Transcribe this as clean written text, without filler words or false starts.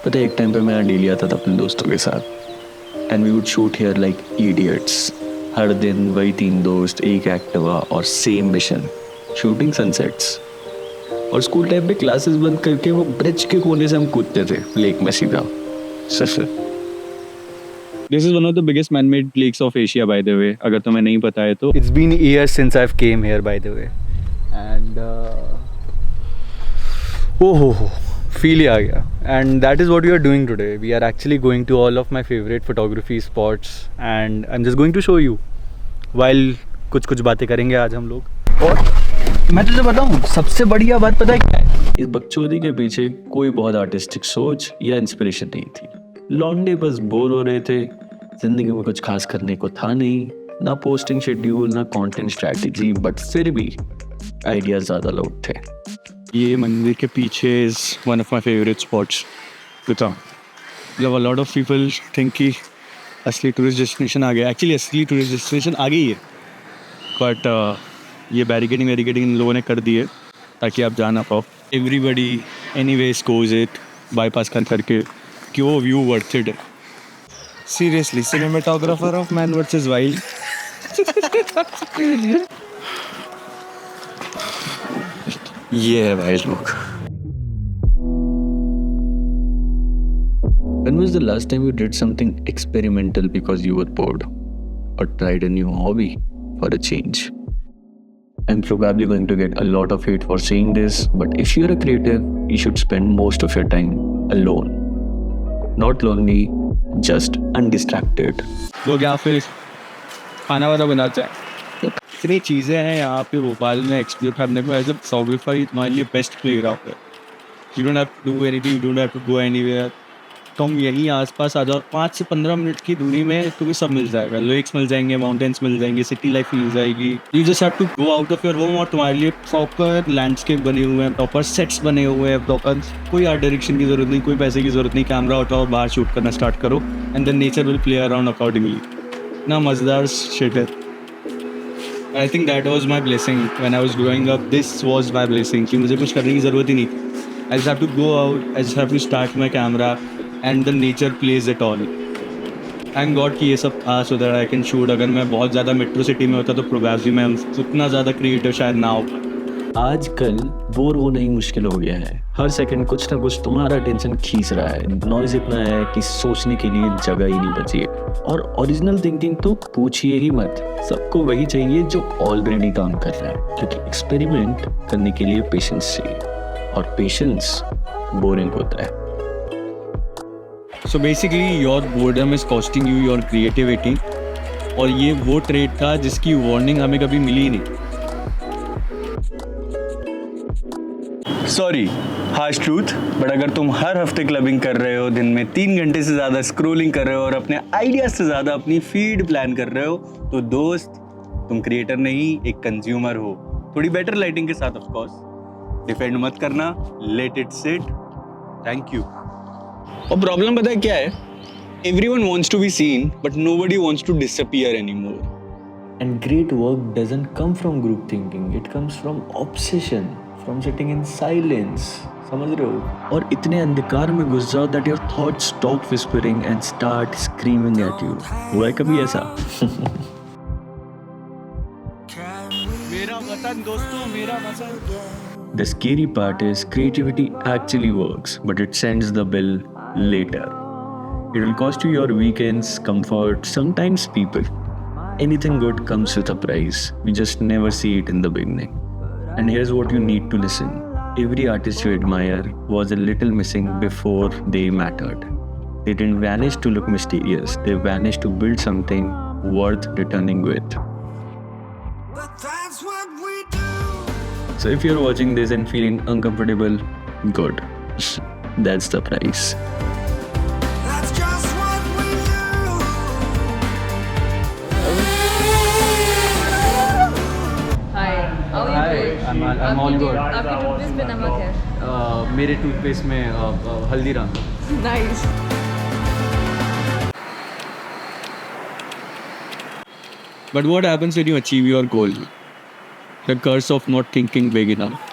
पता है एक टाइम पे मैं डेली आता था अपने दोस्तों के साथ and we would shoot here like idiots. हर दिन वही 3 दोस्त, एक एक्टिवा और सेम मिशन, शूटिंग सनसेट्स। और स्कूल टाइम पे क्लासेस बंद करके वो ब्रिज के कोने से हम कूदते थे लेक में सीधा। This is one of the biggest man-made lakes of Asia, by the way. अगर तुम्हें नहीं पता है तो It's been years since I've came here, by the way, and feel ही आ गया. And that is what we are doing today. We are actually going to all of my favorite photography spots, and I'm just going to show you. While कुछ बातें करेंगे आज हम लोग. और मैं तुझे बताऊँ सबसे बढ़िया बात पता है क्या है? इस बकचोदी के पीछे कोई बहुत आर्टिस्टिक सोच या इंस्पिरेशन नहीं थी। लौंडे बस बोर हो रहे थे, जिंदगी में कुछ खास करने को था नहीं, ना पोस्टिंग शेड्यूल ना कंटेंट स्ट्रैटेजी, बट फिर भी आइडियाज ज़्यादा लोग थे। ये मंदिर के पीछे is one of my favourite spots. मतलब a lot of people think कि असली टूरिस्ट डेस्टिनेशन आ गया। एक्चुअली असली टूरिस्ट डेस्टिनेशन आ गई है, बट ये बैरिकेडिंग इन लोगों ने कर दी है ताकि आप जा ना पाओ। Everybody any ways goes it bypass करके कि वो व्यू वर्थ इट है। Seriously cinematographer of man versus wild. ये है भाई लोग। When was the last time you did something experimental because you were bored or tried a new hobby for a change? I'm probably going to get a lot of hate for saying this, but if you're a creative, you should spend most of your time alone. Not lonely, just undistracted. लोग यहाँ पे खाना वाना बनाते हैं। इतनी चीज़ें हैं यहाँ पे भोपाल में एक्सप्लोर करने को। एज अ फोटोग्राफर तुम्हारे लिए बेस्ट प्लेग्राउंड है। You don't have to do anything, you don't have to go anywhere. तुम यहीं आसपास आ जाओ, 5 से 15 मिनट की दूरी में तुम्हें सब मिल जाएगा। लेक्स मिल जाएंगे, माउंटेन्स मिल जाएंगे, सिटी लाइफ मिल जाएगी। You just have to go out of your home और तुम्हारे लिए प्रॉपर लैंडस्केप बने हुए हैं, प्रॉपर सेट्स बने हुए हैं, प्रॉपर कोई आर्ट डायरेक्शन की जरूरत नहीं, कोई पैसे की जरूरत नहीं। कैमरा उठाओ, बाहर शूट करना स्टार्ट करो and then nature will play around accordingly. ना मज़ेदार शिट है। I think that was my blessing when I was growing up. This was my blessing कि मुझे कुछ करने की ज़रूरत ही नहीं। I just have to go out, I just have to start my camera and the nature plays it all. Thank God कि ये सब था so that I can shoot. अगर मैं बहुत ज़्यादा मेट्रो सिटी में होता तो प्रोबेबली मैं उतना ज़्यादा क्रिएटिव शायद ना हो। आजकल बोर होना ही मुश्किल हो गया है। हर सेकंड कुछ ना कुछ तुम्हारा टेंशन खींच रहा है। नॉइज इतना है कि सोचने के लिए जगह ही नहीं बची है। और ओरिजिनल थिंकिंग तो पूछिए ही मत। सबको वही चाहिए जो ऑलरेडी काम कर रहा है, क्योंकि एक्सपेरिमेंट करने के लिए पेशेंस चाहिए और पेशेंस बोरिंग होता है। So basically your boredom is costing you your creativity. और ये वो ट्रेड था जिसकी वार्निंग हमें कभी मिली ही नहीं। सॉरी, हार्श ट्रूथ, बट अगर तुम हर हफ्ते क्लबिंग कर रहे हो, दिन में 3 घंटे से ज़्यादा स्क्रोलिंग कर रहे हो और अपने आइडियाज से ज़्यादा अपनी फीड प्लान कर रहे हो, तो दोस्त तुम क्रिएटर नहीं एक कंज्यूमर हो। थोड़ी बेटर लाइटिंग के साथ ऑफ कोर्स। डिफेंड मत करना, let it sit. Thank you. और प्रॉब्लम पता है क्या है? Everyone wants to be seen but nobody wants to disappear anymore. And great work doesn't come from group thinking, it comes from obsession, from sitting in silence. समझ रहे हो? और इतने अंधकार में घुस जाओ that your thoughts stop whispering and start screaming at you. हुआ है कभी ऐसा? मेरा वतन दोस्तों, मेरा वतन। The scary part is creativity actually works, but it sends the bill later. It will cost you your weekends, comfort, sometimes people. Anything good comes with a price. We just never see it in the beginning. And here's what you need to listen. Every artist you admire was a little missing before they mattered. They didn't vanish to look mysterious. They vanished to build something worth returning with. So if you're watching this and feeling uncomfortable, good. That's the price. I'm all good. आपके toothpaste में नमक है। मेरे toothpaste में Haldiram. Nice. But what happens when you achieve your goal? The curse of not thinking big enough.